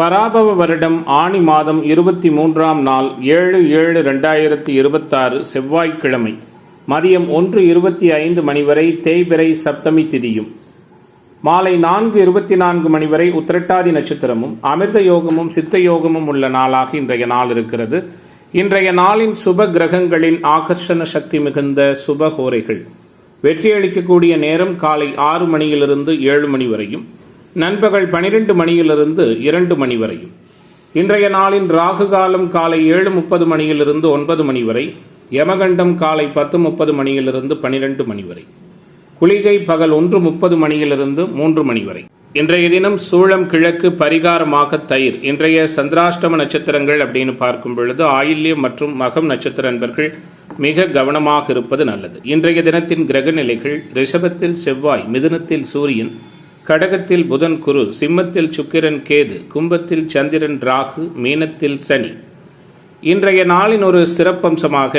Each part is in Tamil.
பராபவ வருடம் ஆனி மாதம் 23ஆம் நாள் 7/7/2026 செவ்வாய்க்கிழமை மதியம் 1:25 மணி வரை தேய்பிறை சப்தமி திதியும் மாலை 4:24 மணி வரை உத்திரட்டாதி நட்சத்திரமும் அமிர்த யோகமும் சித்த யோகமும் உள்ள நாளாக இன்றைய நாள் இருக்கிறது. இன்றைய நாளின் சுப கிரகங்களின் ஆகர்ஷண சக்தி மிகுந்த சுபஹோரைகள். வெற்றியளிக்கக்கூடிய நேரம் காலை 6 மணியிலிருந்து 7 மணி வரையும், நண்பகல் 12 மணியிலிருந்து 2 மணி வரையும். இன்றைய நாளின் ராகு காலம் காலை 7:30 மணியிலிருந்து 9 மணி வரை, யமகண்டம் காலை 10:30 மணியிலிருந்து 12 மணி வரை, குளிகை பகல் 1:30 மணியிலிருந்து 3 மணி வரை. இன்றைய தினம் சூளம் கிழக்கு, பரிகாரமாக தயிர். இன்றைய சந்திராஷ்டம நட்சத்திரங்கள் அப்படின்னு பார்க்கும் பொழுது ஆயில்யம் மற்றும் மகம் நட்சத்திர அன்பர்கள் மிக கவனமாக இருப்பது நல்லது. இன்றைய தினத்தின் கிரக நிலைகள்: ரிஷபத்தில் செவ்வாய், மிதுனத்தில் சூரியன், கடகத்தில் புதன் குரு, சிம்மத்தில் சுக்கிரன் கேது, கும்பத்தில் சந்திரன் ராகு, மீனத்தில் சனி. இன்றைய நாளின் ஒரு சிறப்பம்சமாக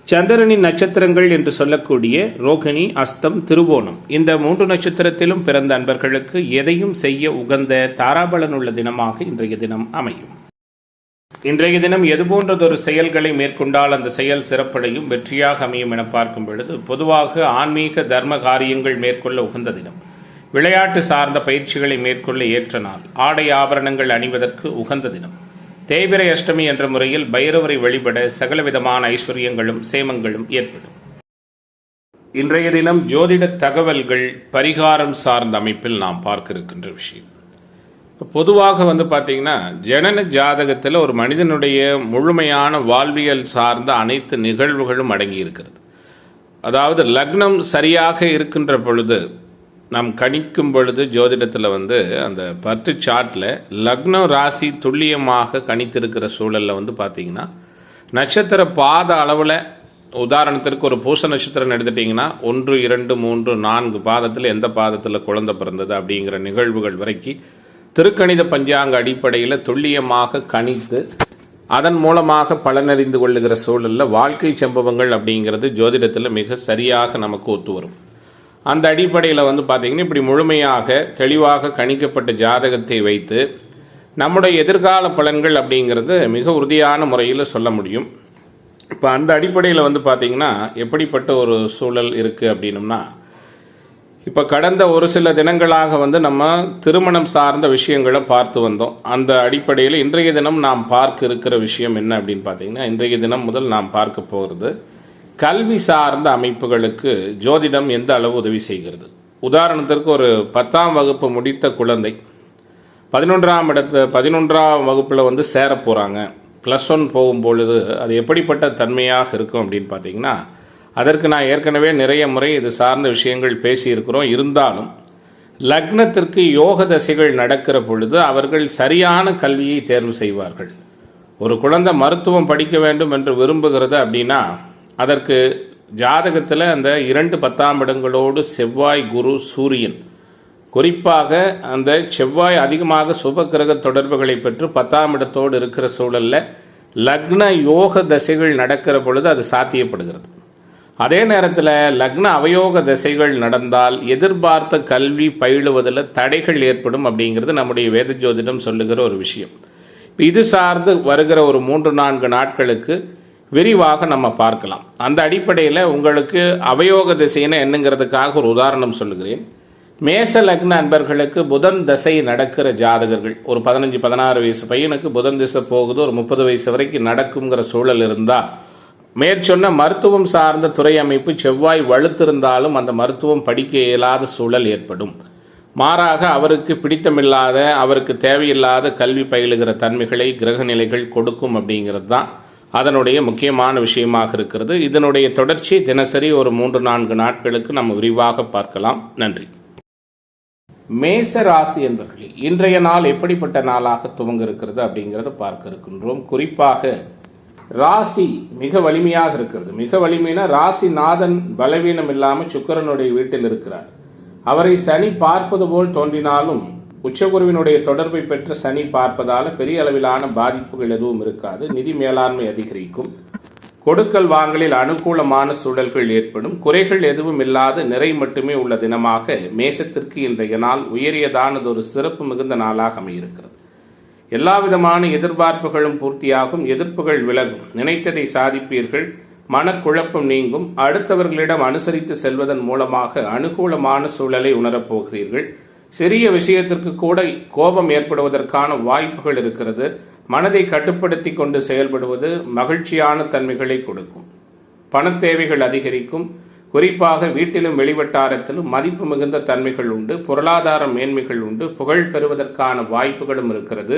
சந்திரனின் நட்சத்திரங்கள் என்று சொல்லக்கூடிய ரோகிணி, அஸ்தம், திருவோணம் இந்த 3 நட்சத்திரத்திலும் பிறந்த அன்பர்களுக்கு எதையும் செய்ய உகந்த தாராபலன் உள்ள தினமாக இன்றைய தினம் அமையும். இன்றைய தினம் எதுபோன்றதொரு செயல்களை மேற்கொண்டால் அந்த செயல் சிறப்படையும் வெற்றியாக அமையும் என பார்க்கும் பொழுது, பொதுவாக ஆன்மீக தர்ம காரியங்கள் மேற்கொள்ள உகந்த தினம். விளையாட்டு சார்ந்த பயிற்சிகளை மேற்கொள்ள ஏற்ற நாள். ஆடை ஆபரணங்கள் அணிவதற்கு உகந்த தினம். தேய்பிறை அஷ்டமி என்ற முறையில் பைரவரை வழிபட சகலவிதமான ஐஸ்வர்யங்களும் சேமங்களும் ஏற்படும். இன்றைய தினம் ஜோதிட தகவல்கள் பரிகாரம் சார்ந்த அமைப்பில் நாம் பார்க்க இருக்கின்ற விஷயம். பொதுவாக பார்த்தீங்கன்னா, ஜனன ஜாதகத்தில் ஒரு மனிதனுடைய முழுமையான வாழ்வியல் சார்ந்த அனைத்து நிகழ்வுகளும் அடங்கி இருக்கிறது. அதாவது லக்னம் சரியாக இருக்கின்ற பொழுது, நாம் கணிக்கும் பொழுது ஜோதிடத்தில் அந்த 10 சார்ட்டில் லக்னம் ராசி துல்லியமாக கணித்திருக்கிற சூழலில் பார்த்தீங்கன்னா, நட்சத்திர பாத அளவில் உதாரணத்திற்கு ஒரு பூச நட்சத்திரம் எடுத்துட்டிங்கன்னா 1, 2, 3, 4 பாதத்தில் எந்த பாதத்தில் குழந்தை பிறந்தது அப்படிங்கிற நிகழ்வுகள் வரைக்கும் திருக்கணித பஞ்சாங்க அடிப்படையில் துல்லியமாக கணித்து அதன் மூலமாக பலனறிந்து கொள்ளுகிற சூழலில் வாழ்க்கை சம்பவங்கள் அப்படிங்கிறது ஜோதிடத்தில் மிக சரியாக நமக்கு ஒத்து வரும். அந்த அடிப்படையில் பார்த்திங்கன்னா, இப்படி முழுமையாக தெளிவாக கணிக்கப்பட்ட ஜாதகத்தை வைத்து நம்முடைய எதிர்கால பலன்கள் அப்படிங்கிறது மிக உறுதியான முறையில் சொல்ல முடியும். இப்போ அந்த அடிப்படையில் பார்த்திங்கன்னா, எப்படிப்பட்ட ஒரு சூழல் இருக்குது அப்படின்னம்னா, இப்போ கடந்த ஒரு சில தினங்களாக நம்ம திருமணம் சார்ந்த விஷயங்களை பார்த்து வந்தோம். அந்த அடிப்படையில் இன்றைய தினம் நாம் பார்க்க இருக்கிற விஷயம் என்ன அப்படின்னு பார்த்திங்கன்னா, இன்றைய தினம் முதல் நாம் பார்க்க போகிறது கல்வி சார்ந்த அமைப்புகளுக்கு ஜோதிடம் எந்த அளவு உதவி செய்கிறது. உதாரணத்திற்கு ஒரு 10ஆம் வகுப்பு முடித்த குழந்தை 11ஆம் வகுப்பில் சேர போகிறாங்க. +1 போகும்பொழுது அது எப்படிப்பட்ட தன்மையாக இருக்கும் அப்படின்னு பார்த்தீங்கன்னா, அதற்கு நான் ஏற்கனவே நிறைய முறை இது சார்ந்த விஷயங்கள் பேசியிருக்கிறோம். இருந்தாலும் லக்னத்திற்கு யோக தசைகள் நடக்கிற பொழுது அவர்கள் சரியான கல்வியை தேர்வு செய்வார்கள். ஒரு குழந்தை மருத்துவம் படிக்க வேண்டும் என்று விரும்புகிறது அப்படின்னா, அதற்கு ஜாதகத்தில் அந்த 2 10ஆம் இடங்களோடு செவ்வாய், குரு, சூரியன், குறிப்பாக அந்த செவ்வாய் அதிகமாக சுப கிரக தொடர்புகளை பெற்று 10ஆம் இடத்தோடு இருக்கிற சூழலில் லக்ன யோக தசைகள் நடக்கிற பொழுது அது சாத்தியப்படுகிறது. அதே நேரத்தில் லக்ன அவயோக தசைகள் நடந்தால் எதிர்பார்த்த கல்வி பயிலுவதில் தடைகள் ஏற்படும் அப்படிங்கிறது நம்முடைய வேத ஜோதிடம் சொல்லுகிற ஒரு விஷயம். இது சார்ந்து வருகிற ஒரு 3-4 நாட்களுக்கு விரிவாக நம்ம பார்க்கலாம். அந்த அடிப்படையில் உங்களுக்கு அவயோக திசைன்னு என்னங்கிறதுக்காக ஒரு உதாரணம் சொல்லுகிறேன். மேச லக்ன அன்பர்களுக்கு புதன் தசை நடக்கிற ஜாதகர்கள், ஒரு 15-16 வயசு பையனுக்கு புதன் திசை போகுது, ஒரு 30 வயசு வரைக்கும் நடக்குங்கிற சூழல் இருந்தால், மேற்சொன்ன மருத்துவம் சார்ந்த துறை அமைப்பு செவ்வாய் வலுத்திருந்தாலும் அந்த மருத்துவம் படிக்க இயலாத சூழல் ஏற்படும். மாறாக அவருக்கு பிடித்தமில்லாத, அவருக்கு தேவையில்லாத கல்வி பயிலுகிற தன்மைகளை கிரக நிலைகள் கொடுக்கும் அப்படிங்கிறது தான் அதனுடைய முக்கியமான விஷயமாக இருக்கிறது. இதனுடைய தொடர்ச்சி தினசரி ஒரு 3-4 நாட்களுக்கு நம்ம விரிவாக பார்க்கலாம். நன்றி. மேச ராசி என்பர்களே, இன்றைய நாள் எப்படிப்பட்ட நாளாக துவங்க இருக்கிறது அப்படிங்கிறத பார்க்க இருக்கின்றோம். குறிப்பாக ராசி மிக வலிமையாக இருக்கிறது. மிக வலிமைனா ராசிநாதன் பலவீனம் இல்லாமல் சுக்கிரனுடைய வீட்டில் இருக்கிறார். அவரை சனி பார்ப்பது போல் தோன்றினாலும் உச்சகுருவினுடைய தொடர்பை பெற்ற சனி பார்ப்பதால் பெரிய அளவிலான பாதிப்புகள் எதுவும் இருக்காது. நிதி மேலாண்மை அதிகரிக்கும். கொடுக்கல் வாங்கலில் அனுகூலமான சூழல்கள் ஏற்படும். குறைகள் எதுவும் இல்லாத நிறை மட்டுமே உள்ள தினமாக மேசத்திற்கு இன்றைய நாள் உயரியதானது ஒரு சிறப்பு மிகுந்த நாளாக அமையிருக்கிறது. எல்லாவிதமான எதிர்பார்ப்புகளும் பூர்த்தியாகும், எதிர்ப்புகள் விலகும், நினைத்ததை சாதிப்பீர்கள், மனக்குழப்பம் நீங்கும். அடுத்தவர்களிடம் அனுசரித்து செல்வதன் மூலமாக அனுகூலமான சூழலை உணரப்போகிறீர்கள். சிறிய விஷயத்திற்கு கூட கோபம் ஏற்படுவதற்கான வாய்ப்புகள் இருக்கிறது. மனதை கட்டுப்படுத்தி கொண்டு செயல்படுவது மகிழ்ச்சியான தன்மைகளை கொடுக்கும். பணத்தேவைகள் அதிகரிக்கும். குறிப்பாக வீட்டிலும் வெளிவட்டாரத்திலும் மதிப்பு மிகுந்த தன்மைகள் உண்டு, பொருளாதார மேன்மைகள் உண்டு, புகழ் பெறுவதற்கான வாய்ப்புகளும் இருக்கிறது.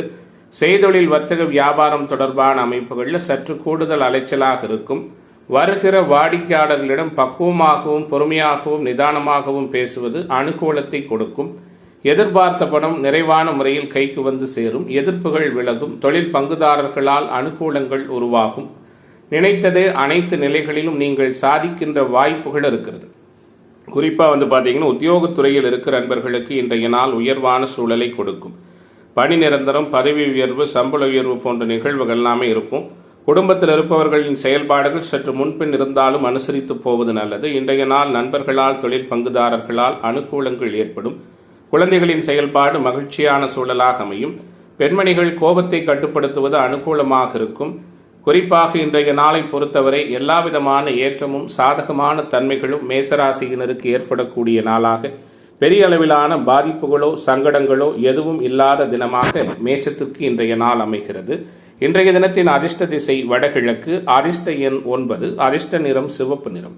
செய்தொழில் வர்த்தக வியாபாரம் தொடர்பான அமைப்புகளில் சற்று கூடுதல் அலைச்சலாக இருக்கும். வருகிற வாடிக்கையாளர்களிடம் பக்குவமாகவும் பொறுமையாகவும் நிதானமாகவும் பேசுவது அனுகூலத்தை கொடுக்கும். எதிர்பார்த்த பணம் நிறைவான முறையில் கைக்கு வந்து சேரும். எதிர்ப்புகள் விலகும். தொழில் பங்குதாரர்களால் அனுகூலங்கள் உருவாகும். நினைத்தது அனைத்து நிலைகளிலும் நீங்கள் சாதிக்கின்ற வாய்ப்புகள் இருக்கிறது. குறிப்பாக பார்த்தீங்கன்னா உத்தியோகத்துறையில் இருக்கிற நண்பர்களுக்கு இன்றைய நாள் உயர்வான சூழலை கொடுக்கும். பணி நிரந்தரம், பதவி உயர்வு, சம்பள உயர்வு போன்ற நிகழ்வுகள் எல்லாமே இருக்கும். குடும்பத்தில் இருப்பவர்களின் செயல்பாடுகள் சற்று முன்பின் இருந்தாலும் அனுசரித்து போவது நல்லது. இன்றைய நாள் நண்பர்களால், தொழில் பங்குதாரர்களால் அனுகூலங்கள் ஏற்படும். குழந்தைகளின் செயல்பாடு மகிழ்ச்சியான சூழலாக அமையும். பெண்மணிகள் கோபத்தை கட்டுப்படுத்துவது அனுகூலமாக இருக்கும். குறிப்பாக இன்றைய நாளை பொறுத்தவரை எல்லாவிதமான ஏற்றமும் சாதகமான தன்மைகளும் மேசராசியினருக்கு ஏற்படக்கூடிய நாளாக, பெரிய அளவிலான பாதிப்புகளோ சங்கடங்களோ எதுவும் இல்லாத தினமாக மேசத்திற்கு இன்றைய நாள் அமைகிறது. இன்றைய தினத்தின் அதிர்ஷ்ட திசை வடகிழக்கு, அதிர்ஷ்ட எண் 9, அதிர்ஷ்ட நிறம் சிவப்பு நிறம்.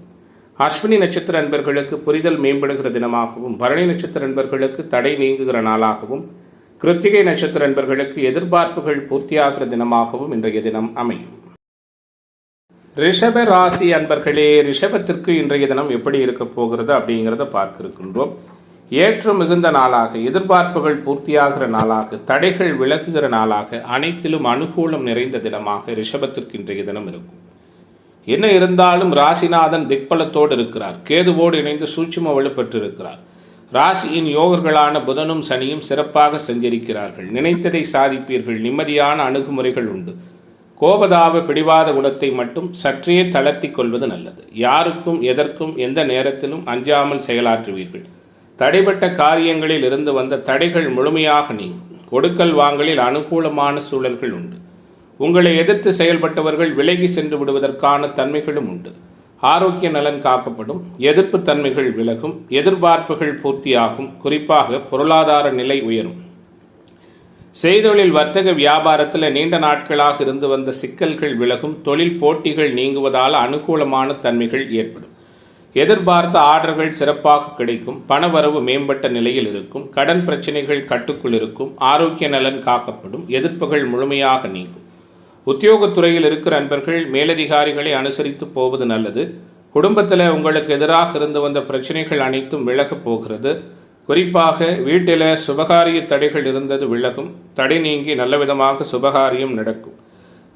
அஸ்வினி நட்சத்திர அன்பர்களுக்கு புரிதல் மேம்படுகிற தினமாகவும், பரணி நட்சத்திர அன்பர்களுக்கு தடை நீங்குகிற நாளாகவும், கிருத்திகை நட்சத்திர அன்பர்களுக்கு எதிர்பார்ப்புகள் பூர்த்தியாகிற தினமாகவும் இன்றைய தினம் அமையும். ரிஷப ராசி அன்பர்களே, ரிஷபத்திற்கு இன்றைய தினம் எப்படி இருக்க போகிறது அப்படிங்கிறத பார்க்க இருக்கின்றோம். ஏற்றம் மிகுந்த நாளாக, எதிர்பார்ப்புகள் பூர்த்தியாகிற நாளாக, தடைகள் விலகுகிற நாளாக, அனைத்திலும் அனுகூலம் நிறைந்த தினமாக ரிஷபத்திற்கு இன்றைய தினம் இருக்கும். என்ன இருந்தாலும் ராசிநாதன் திக்பலத்தோடு இருக்கிறார். கேதுவோடு இணைந்து சூட்சும வலுப்பெற்றிருக்கிறார். ராசியின் யோகர்களான புதனும் சனியும் சிறப்பாக செஞ்சிருக்கிறார்கள். நினைத்ததை சாதிப்பீர்கள். நிம்மதியான அணுகுமுறைகள் உண்டு. கோபதாப பிடிவாத குணத்தை மட்டும் சற்றே தளர்த்தி கொள்வது நல்லது. யாருக்கும் எதற்கும் எந்த நேரத்திலும் அஞ்சாமல் செயலாற்றுவீர்கள். தடைப்பட்ட காரியங்களில் இருந்து வந்த தடைகள் முழுமையாக நீங்கும். கொடுக்கல் வாங்கலில் அனுகூலமான சூழல்கள் உண்டு. உங்களை எதிர்த்து செயல்பட்டவர்கள் விலகி சென்று விடுவதற்கான தன்மைகளும் உண்டு. ஆரோக்கிய நலன் காக்கப்படும். எதிர்ப்பு தன்மைகள் விலகும். எதிர்பார்ப்புகள் பூர்த்தியாகும். குறிப்பாக பொருளாதார நிலை உயரும். செய்தொழில் வர்த்தக வியாபாரத்தில் நீண்ட நாட்களாக இருந்து வந்த சிக்கல்கள் விலகும். தொழில் போட்டிகள் நீங்குவதால் அனுகூலமான தன்மைகள் ஏற்படும். எதிர்பார்த்த ஆர்டர்கள் சிறப்பாக கிடைக்கும். பணவரவு மேம்பட்ட நிலையில் இருக்கும். கடன் பிரச்சனைகள் கட்டுக்குள் இருக்கும். ஆரோக்கிய நலன் காக்கப்படும். எதிர்ப்புகள் முழுமையாக நீங்கும். உத்தியோகத்துறையில் இருக்கிற அன்பர்கள் மேலதிகாரிகளை அனுசரித்து போவது நல்லது. குடும்பத்தில் உங்களுக்கு எதிராக இருந்து வந்த பிரச்சனைகள் அனைத்தும் விலகப் போகிறது. குறிப்பாக வீட்டில் சுபகாரிய தடைகள் இருந்தது விலகும். தடை நீங்கி நல்லவிதமாக சுபகாரியம் நடக்கும்.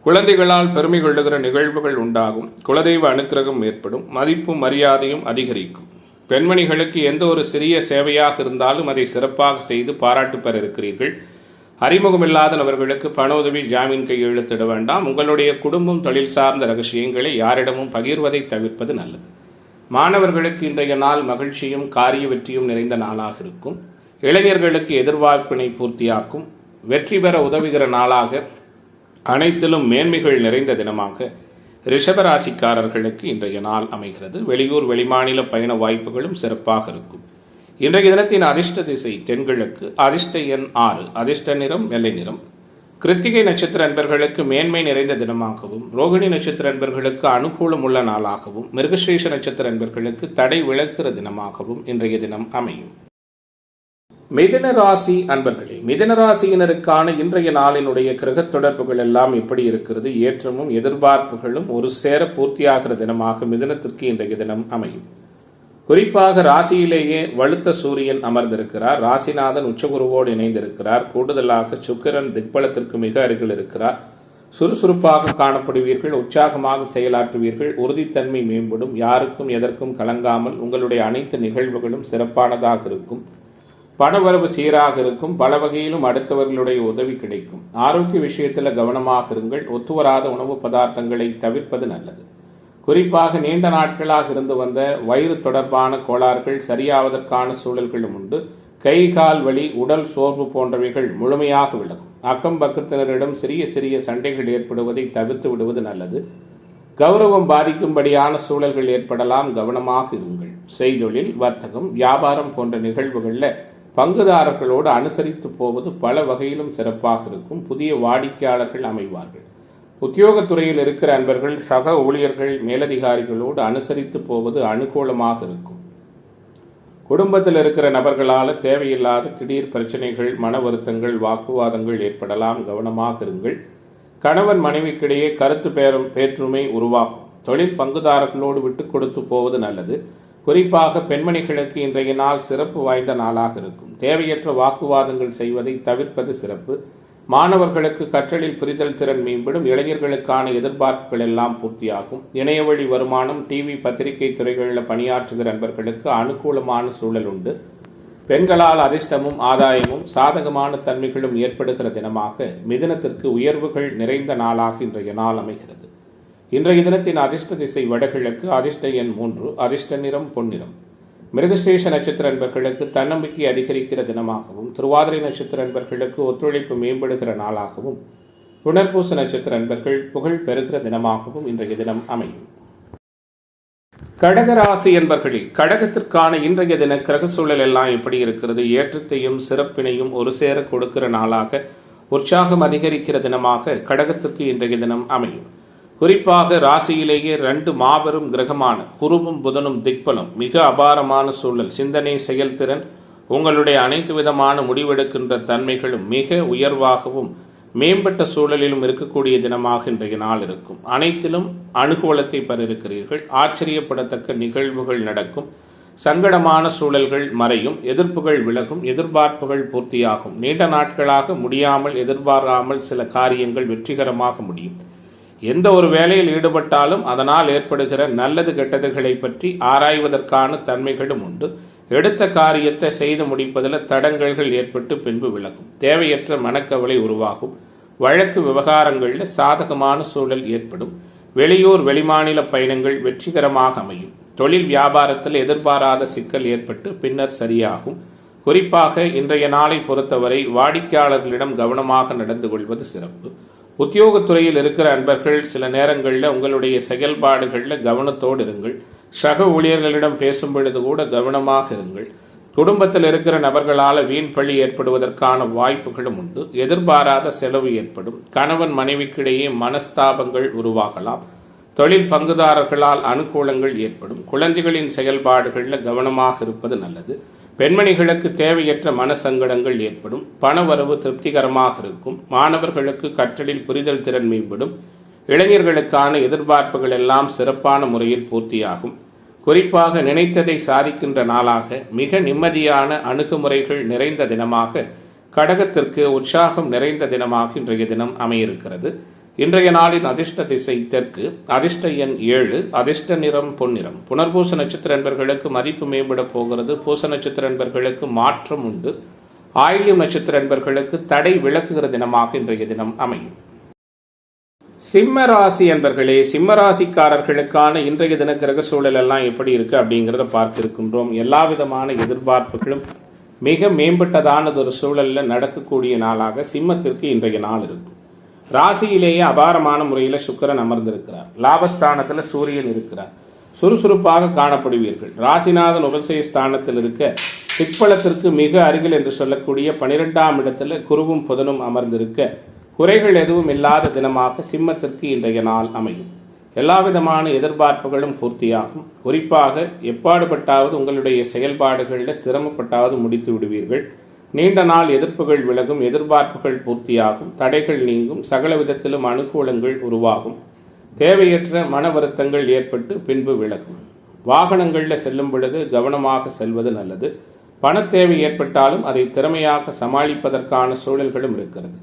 குழந்தைகளால் பெருமை கொள்ளுகிற நிகழ்வுகள் உண்டாகும். குலதெய்வ அனுக்கிரகம் ஏற்படும். மதிப்பும் மரியாதையும் அதிகரிக்கும். பெண்மணிகளுக்கு எந்த ஒரு சிறிய சேவையாக இருந்தாலும் அதை சிறப்பாக செய்து பாராட்டு பெற இருக்கிறீர்கள். அறிமுகமில்லாத நபர்களுக்கு பண உதவி, ஜாமீன் கையெழுத்திட வேண்டாம். உங்களுடைய குடும்பம், தொழில் சார்ந்த ரகசியங்களை யாரிடமும் பகிர்வதை தவிர்ப்பது நல்லது. மாணவர்களுக்கு இன்றைய நாள் மகிழ்ச்சியும் காரிய வெற்றியும் நிறைந்த நாளாக இருக்கும். இளைஞர்களுக்கு எதிர்பார்ப்பினை பூர்த்தியாக்கும். வெற்றி பெற உதவுகிற நாளாக, அனைத்திலும் மேன்மைகள் நிறைந்த தினமாக ரிஷபராசிக்காரர்களுக்கு இன்றைய நாள் அமைகிறது. வெளியூர் வெளிமாநில பயண வாய்ப்புகளும் சிறப்பாக இருக்கும். இன்றைய தினத்தின் அதிர்ஷ்ட திசை தென்கிழக்கு, அதிர்ஷ்ட எண் 6, அதிர்ஷ்ட நிறம் வெள்ளை நிறம். கிருத்திகை நட்சத்திர அன்பர்களுக்கு மேன்மை நிறைந்த தினமாகவும், ரோகிணி நட்சத்திர அன்பர்களுக்கு அனுகூலம் உள்ள நாளாகவும், மிருகஸ்ரீஷ நட்சத்திர அன்பர்களுக்கு தடை விலகுகிற தினமாகவும் இன்றைய தினம் அமையும். மிதுன ராசி அன்பர்களே, மிதுன ராசியினருக்கான இன்றைய நாளினுடைய கிரக தொடர்புகள் எல்லாம் எப்படி இருக்கிறது? ஏற்றமும் எதிர்பார்ப்புகளும் ஒரு சேர பூர்த்தியாகிற தினமாக மிதுனத்திற்கு இன்றைய தினம் அமையும். குறிப்பாக ராசியிலேயே வலுத்த சூரியன் அமர்ந்திருக்கிறார். ராசிநாதன் உச்சகுருவோடு இணைந்திருக்கிறார். கூடுதலாக சுக்கிரன் திக்பலத்திற்கு மிக அருகில் இருக்கிறார். சுறுசுறுப்பாக காணப்படுவீர்கள். உற்சாகமாக செயலாற்றுவீர்கள். உறுதித்தன்மை மேம்படும். யாருக்கும் எதற்கும் கலங்காமல் உங்களுடைய அனைத்து நிகழ்வுகளும் சிறப்பானதாக இருக்கும். பணவரவு சீராக இருக்கும். பல வகையிலும் அடுத்தவர்களுடைய உதவி கிடைக்கும். ஆரோக்கிய விஷயத்தில் கவனமாக இருங்கள். ஒத்துவராத உணவு பதார்த்தங்களை தவிர்ப்பது நல்லது. குறிப்பாக நீண்ட நாட்களாக இருந்து வந்த வயிறு தொடர்பான கோளாறுகள் சரியாவதற்கான சூழல்களும் உண்டு. கை கால் வலி, உடல் சோர்வு போன்றவைகள் முழுமையாக விலகும். அக்கம் பக்கத்தினரிடம் சிறிய சிறிய சண்டைகள் ஏற்படுவதை தவிர்த்து விடுவது நல்லது. கௌரவம் பாதிக்கும்படியான சூழல்கள் ஏற்படலாம், கவனமாக இருங்கள். செய்தொழில், வர்த்தகம், வியாபாரம் போன்ற நிகழ்வுகளில் பங்குதாரர்களோடு அனுசரித்து போவது பல வகையிலும் சிறப்பாக இருக்கும். புதிய வாடிக்கையாளர்கள் அமைவார்கள். உத்தியோகத்துறையில் இருக்கிற அன்பர்கள் சக ஊழியர்கள், மேலதிகாரிகளோடு அனுசரித்து போவது அனுகூலமாக இருக்கும். குடும்பத்தில் இருக்கிற நபர்களால் தேவையில்லாத திடீர் பிரச்சனைகள், மன வருத்தங்கள், வாக்குவாதங்கள் ஏற்படலாம், கவனமாக இருங்கள். கணவன் மனைவிக்கிடையே கருத்து வேற்றுமை உருவாகும். தொழில் பங்குதாரர்களோடு விட்டு கொடுத்து போவது நல்லது. குறிப்பாக பெண்மணிகளுக்கு இன்றைய நாள் சிறப்பு வாய்ந்த நாளாக இருக்கும். தேவையற்ற வாக்குவாதங்கள் செய்வதை தவிர்ப்பது சிறப்பு. மாணவர்களுக்கு கற்றலில் புரிதல் திறன் மேம்படும். இளைஞர்களுக்கான எதிர்பார்ப்புகள் எல்லாம் பூர்த்தியாகும். இணையவழி வருமானம், டிவி, பத்திரிகை துறைகளில் பணியாற்றுகிற நண்பர்களுக்கு அனுகூலமான சூழல் உண்டு. பெண்களால் அதிர்ஷ்டமும் ஆதாயமும் சாதகமான தன்மைகளும் ஏற்படுகிற தினமாக மிதுனத்திற்கு உயர்வுகள் நிறைந்த நாளாக இன்றைய நாள் அமைகிறது. இன்றைய தினத்தின் அதிர்ஷ்ட திசை வடகிழக்கு. அதிர்ஷ்ட எண் 3. அதிர்ஷ்ட நிறம் பொன்னிறம். மிருகஸ்ரீஷ நட்சத்திர அன்பர்களுக்கு தன்னம்பிக்கை அதிகரிக்கிற தினமாகவும், திருவாதிரை நட்சத்திர அன்பர்களுக்கு ஒத்துழைப்பு மேம்படுகிற நாளாகவும், புனர்பூச நட்சத்திர அன்பர்கள் புகழ் பெறுகிற தினமாகவும் இன்றைய தினம் அமையும். கடகராசி என்பர்களில் கடகத்திற்கான இன்றைய தின கிரக சூழல் எல்லாம் எப்படி இருக்கிறது? ஏற்றத்தையும் சிறப்பினையும் ஒரு சேர கொடுக்கிற நாளாக, உற்சாகம் அதிகரிக்கிற தினமாக கடகத்திற்கு இன்றைய தினம் அமையும். குறிப்பாக ராசியிலேயே 2 மாபெரும் கிரகமான குருவும் புதனும் திக்பலம் மிக அபாரமான சூழல். சிந்தனை, செயல்திறன், உங்களுடைய அனைத்து விதமான முடிவெடுக்கின்ற தன்மைகளும் மிக உயர்வாகவும் மேம்பட்ட சூழலிலும் இருக்கக்கூடிய தினமாக இன்றைய நாள் இருக்கும். அனைத்திலும் அனுகூலத்தை பெற இருக்கிறீர்கள். ஆச்சரியப்படத்தக்க நிகழ்வுகள் நடக்கும். சங்கடமான சூழல்கள் மறையும். எதிர்ப்புகள் விலகும். எதிர்பார்ப்புகள் பூர்த்தியாகும். நீண்ட நாட்களாக முடியாமல் எதிர்பாராமல் சில காரியங்கள் வெற்றிகரமாக முடியும். எந்த ஒரு வேலையில் ஈடுபட்டாலும் அதனால் ஏற்படுகிற நல்லது கெட்டதுகளை பற்றி ஆராய்வதற்கான தன்மைகளும் உண்டு. எடுத்த காரியத்தை செய்து முடிப்பதில் தடங்கல்கள் ஏற்பட்டு பின்பு விலகும். தேவையற்ற மனக்கவலை உருவாகும். வழக்கு விவகாரங்களில் சாதகமான சூழல் ஏற்படும். வெளியூர் வெளிமாநில பயணங்கள் வெற்றிகரமாக அமையும். தொழில் வியாபாரத்தில் எதிர்பாராத சிக்கல் ஏற்பட்டு பின்னர் சரியாகும். குறிப்பாக இன்றைய நாளை பொறுத்தவரை வாடிக்கையாளர்களிடம் கவனமாக நடந்து கொள்வது சிறப்பு. உத்தியோகத்துறையில் இருக்கிற அன்பர்கள் சில நேரங்களில் உங்களுடைய செயல்பாடுகளில் கவனத்தோடு இருங்கள். சக ஊழியர்களிடம் பேசும் பொழுது கூட கவனமாக இருங்கள். குடும்பத்தில் இருக்கிற நபர்களால் வீண் பழி ஏற்படுவதற்கான வாய்ப்புகளும் உண்டு. எதிர்பாராத செலவு ஏற்படும். கணவன் மனைவிக்கிடையே மனஸ்தாபங்கள் உருவாகலாம். தொழில் பங்குதாரர்களால் அனுகூலங்கள் ஏற்படும். குழந்தைகளின் செயல்பாடுகளில் கவனமாக இருப்பது நல்லது. பெண்மணிகளுக்கு தேவையற்ற மனசங்கடங்கள் ஏற்படும். பணவரவு திருப்திகரமாக இருக்கும். மாணவர்களுக்கு கற்றலில் புரிதல் திறன் மேம்படும். இளைஞர்களுக்கான எதிர்பார்ப்புகள் எல்லாம் சிறப்பான முறையில் பூர்த்தியாகும். குறிப்பாக நினைத்ததை சாதிக்கின்ற நாளாக, மிக நிம்மதியான அணுகுமுறைகள் நிறைந்த தினமாக, கடகத்திற்கு உற்சாகம் நிறைந்த தினமாக இன்றைய தினம் அமையிருக்கிறது. இன்றைய நாளின் அதிர்ஷ்ட திசை தெற்கு. அதிர்ஷ்ட எண் 7. அதிர்ஷ்ட நிறம் பொன்னிறம். புனர்பூச நட்சத்திர அன்பர்களுக்கு மதிப்பு மேம்பட போகிறது. பூச நட்சத்திர அன்பர்களுக்கு மாற்றம் உண்டு. ஆயில்யம் நட்சத்திர அன்பர்களுக்கு தடை விலகுகிற தினமாக இன்றைய தினம் அமையும். சிம்ம ராசி அன்பர்களே, சிம்ம ராசிக்காரர்களுக்கான இன்றைய தின கிரக சூழல் எல்லாம் எப்படி இருக்கு அப்படிங்கிறத பார்த்திருக்கின்றோம். எல்லா விதமான எதிர்பார்ப்புகளும் மிக மேம்பட்டதானது ஒரு சூழலில் நடக்கக்கூடிய நாளாக சிம்மத்திற்கு இன்றைய நாள் இருக்கும். ராசியிலேயே அபாரமான முறையில் சுக்கிரன் அமர்ந்திருக்கிறார். லாபஸ்தானத்தில் சூரியன் இருக்கிறார். சுறுசுறுப்பாக காணப்படுவீர்கள். ராசிநாதன் உபசய ஸ்தானத்தில் இருக்க திக்பலத்திற்கு மிக அருகில் என்று சொல்லக்கூடிய 12ஆம் இடத்துல குருவும் புதனும் அமர்ந்திருக்க குறைகள் எதுவும் இல்லாத தினமாக சிம்மத்திற்கு இன்றைய நாள் அமையும். எல்லா விதமான எதிர்பார்ப்புகளும் பூர்த்தியாகும். குறிப்பாக எப்பாடுபட்டாவது உங்களுடைய செயல்பாடுகளில் சிரமப்பட்டாவது முடித்து விடுவீர்கள். நீண்ட நாள் எதிர்ப்புகள் விலகும். எதிர்பார்ப்புகள் பூர்த்தியாகும். தடைகள் நீங்கும். சகல விதத்திலும் அனுகூலங்கள் உருவாகும். தேவையற்ற மன வருத்தங்கள் ஏற்பட்டு பின்பு விலகும். வாகனங்களில் செல்லும் பொழுது கவனமாக செல்வது நல்லது. பணத்தேவை ஏற்பட்டாலும் அதை திறமையாக சமாளிப்பதற்கான சூழல்களும் இருக்கிறது.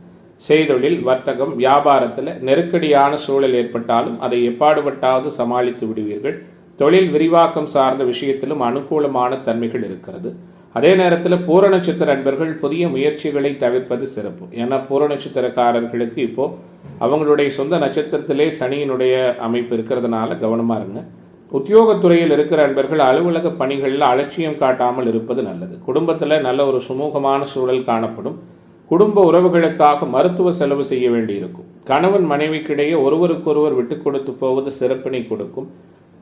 செய்தொழில், வர்த்தகம், வியாபாரத்தில் நெருக்கடியான சூழல் ஏற்பட்டாலும் அதை எப்பாடுபட்டாவது சமாளித்து விடுவீர்கள். தொழில் விரிவாக்கம் சார்ந்த விஷயத்திலும் அனுகூலமான தன்மைகள் இருக்கிறது. அதே நேரத்தில் பூர நட்சத்திர அன்பர்கள் புதிய முயற்சிகளை தவிர்ப்பது சிறப்பு. ஏன்னா பூர நட்சத்திரக்காரர்களுக்கு இப்போ அவங்களுடைய சொந்த நட்சத்திரத்திலே சனியினுடைய அமைப்பு இருக்கிறதுனால கவனமாக இருங்க. உத்தியோகத்துறையில் இருக்கிற அன்பர்கள் அலுவலக பணிகளில் அலட்சியம் காட்டாமல் இருப்பது நல்லது. குடும்பத்தில் நல்ல ஒரு சுமூகமான சூழல் காணப்படும். குடும்ப உறவுகளுக்காக மருத்துவ செலவு செய்ய வேண்டியிருக்கும். கணவன் மனைவிக்கிடையே ஒருவருக்கொருவர் விட்டு கொடுத்து போவது சிறப்பினை கொடுக்கும்.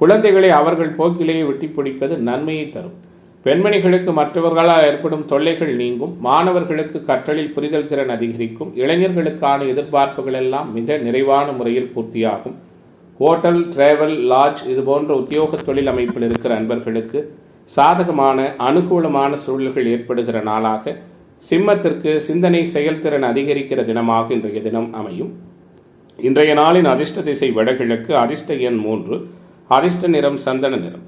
குழந்தைகளை அவர்கள் போக்கிலேயே விட்டி பிடிப்பது நன்மையை தரும். பெண்மணிகளுக்கு மற்றவர்களால் ஏற்படும் தொல்லைகள் நீங்கும். மாணவர்களுக்கு கற்றலில் புரிதல் திறன் அதிகரிக்கும். இளைஞர்களுக்கான எதிர்பார்ப்புகள் எல்லாம் மிக நிறைவான முறையில் பூர்த்தியாகும். ஹோட்டல், டிராவல், லாட்ஜ் இதுபோன்ற உத்தியோக தொழில் அமைப்பில் இருக்கிற அன்பர்களுக்கு சாதகமான அனுகூலமான சூழல்கள் ஏற்படுகிற நாளாக சிம்மத்திற்கு சிந்தனை செயல்திறன் அதிகரிக்கிற தினமாக இன்றைய தினம் அமையும். இன்றைய நாளின் அதிர்ஷ்ட திசை வடகிழக்கு, அதிர்ஷ்ட எண் 3, அதிர்ஷ்ட நிறம் சந்தன நிறம்.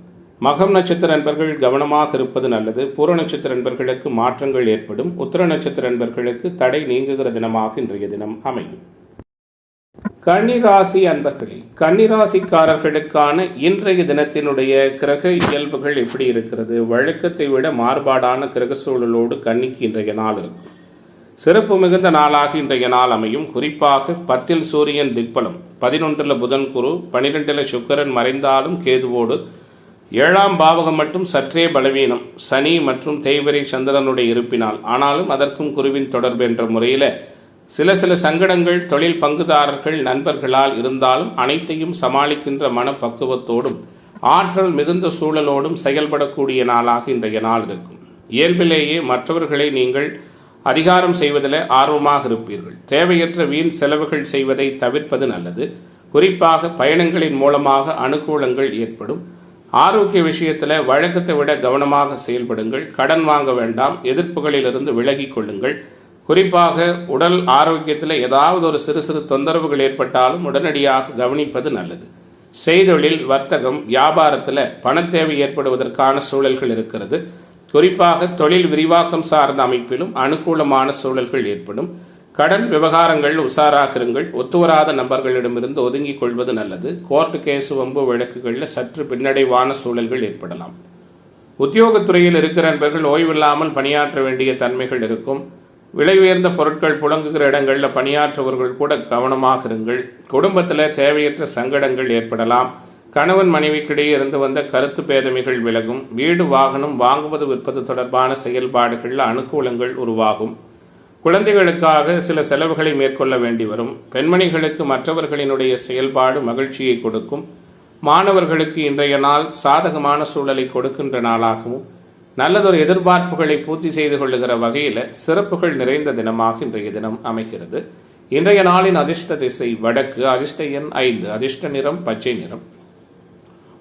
மகம் நட்சத்திர அன்பர்கள் கவனமாக இருப்பது நல்லது. பூர நட்சத்திர அன்பர்களுக்கு மாற்றங்கள் ஏற்படும். உத்திர நட்சத்திர அன்பர்களுக்கு தடை நீங்குகிற தினமாக இன்றைய தினம் அமையும். கன்னிராசி அன்பர்களே, கன்னிராசிக்காரர்களுக்கான இன்றைய தினத்தினுடைய கிரக இயல்புகள் எப்படி இருக்கிறது? வழக்கத்தை விட மாறுபாடான கிரக சூழலோடு கன்னிக்கு இன்றைய நாள் இருக்கும். சிறப்பு மிகுந்த நாளாக இன்றைய நாள் அமையும். குறிப்பாக 10 சூரியன் திக்பலம், 11 புதன் குரு, 12 சுக்கிரன் மறைந்தாலும் கேதுவோடு, 7ஆம் பாவகம் மட்டும் சற்றே பலவீனம் சனி மற்றும் தேய்பிறை சந்திரனுடைய இருப்பினால். ஆனாலும் அதற்கும் குருவின் தொடர்பு என்ற முறையில் சில சங்கடங்கள் தொழில் பங்குதாரர்கள் நண்பர்களால் இருந்தாலும் அனைத்தையும் சமாளிக்கின்ற மனப்பக்குவத்தோடும் ஆற்றல் மிகுந்த சூழலோடும் செயல்படக்கூடிய நாளாக இன்றைய நாள் இருக்கும். இயல்பிலேயே மற்றவர்களை நீங்கள் அதிகாரம் செய்வதில் ஆர்வமாக இருப்பீர்கள். தேவையற்ற வீண் செலவுகள் செய்வதை தவிர்ப்பது நல்லது. குறிப்பாக பயணங்களின் மூலமாக அனுகூலங்கள் ஏற்படும். ஆரோக்கிய விஷயத்தில் வழக்கத்தை விட கவனமாக செயல்படுங்கள். கடன் வாங்க வேண்டாம். எதிர்ப்புகளிலிருந்து விலகி கொள்ளுங்கள். குறிப்பாக உடல் ஆரோக்கியத்தில் ஏதாவது ஒரு சிறு தொந்தரவுகள் ஏற்பட்டாலும் உடனடியாக கவனிப்பது நல்லது. செய்தொழில், வர்த்தகம், வியாபாரத்தில் பணத்தேவை ஏற்படுவதற்கான சூழல்கள் இருக்கிறது. குறிப்பாக தொழில் விரிவாக்கம் சார்ந்த அமைப்பிலும் அனுகூலமான சூழல்கள் ஏற்படும். கடன் விவகாரங்கள் உஷாராக இருங்கள். ஒத்துவராத நபர்களிடமிருந்து ஒதுங்கிக் கொள்வது நல்லது. கோர்ட்டு கேசு, வம்பு வழக்குகளில் சற்று பின்னடைவான சூழல்கள் ஏற்படலாம். உத்தியோகத்துறையில் இருக்கிற நண்பர்கள் ஓய்வில்லாமல் பணியாற்ற வேண்டிய தன்மைகள் இருக்கும். விலை உயர்ந்த பொருட்கள் புழங்குகிற இடங்களில் பணியாற்றுவர்கள் கூட கவனமாக இருங்கள். குடும்பத்தில் தேவையற்ற சங்கடங்கள் ஏற்படலாம். கணவன் மனைவிக்கிடையே இருந்து வந்த கருத்து பேதமைகள் விலகும். வீடு, வாகனம் வாங்குவது விற்பது தொடர்பான செயல்பாடுகளில் அனுகூலங்கள் உருவாகும். குழந்தைகளுக்காக சில செலவுகளை மேற்கொள்ள வேண்டி வரும். பெண்மணிகளுக்கு மற்றவர்களினுடைய செயல்பாடு மகிழ்ச்சியை கொடுக்கும். மாணவர்களுக்கு இன்றைய நாள் சாதகமான சூழலை கொடுக்கின்ற நாளாகவும் நல்லதொரு எதிர்பார்ப்புகளை பூர்த்தி செய்து கொள்ளுகிற வகையில் சிறப்புகள் நிறைந்த தினமாக இன்றைய தினம் அமைகிறது. இன்றைய நாளின் அதிர்ஷ்ட திசை வடக்கு, அதிர்ஷ்ட எண் 5, அதிர்ஷ்ட நிறம் பச்சை நிறம்.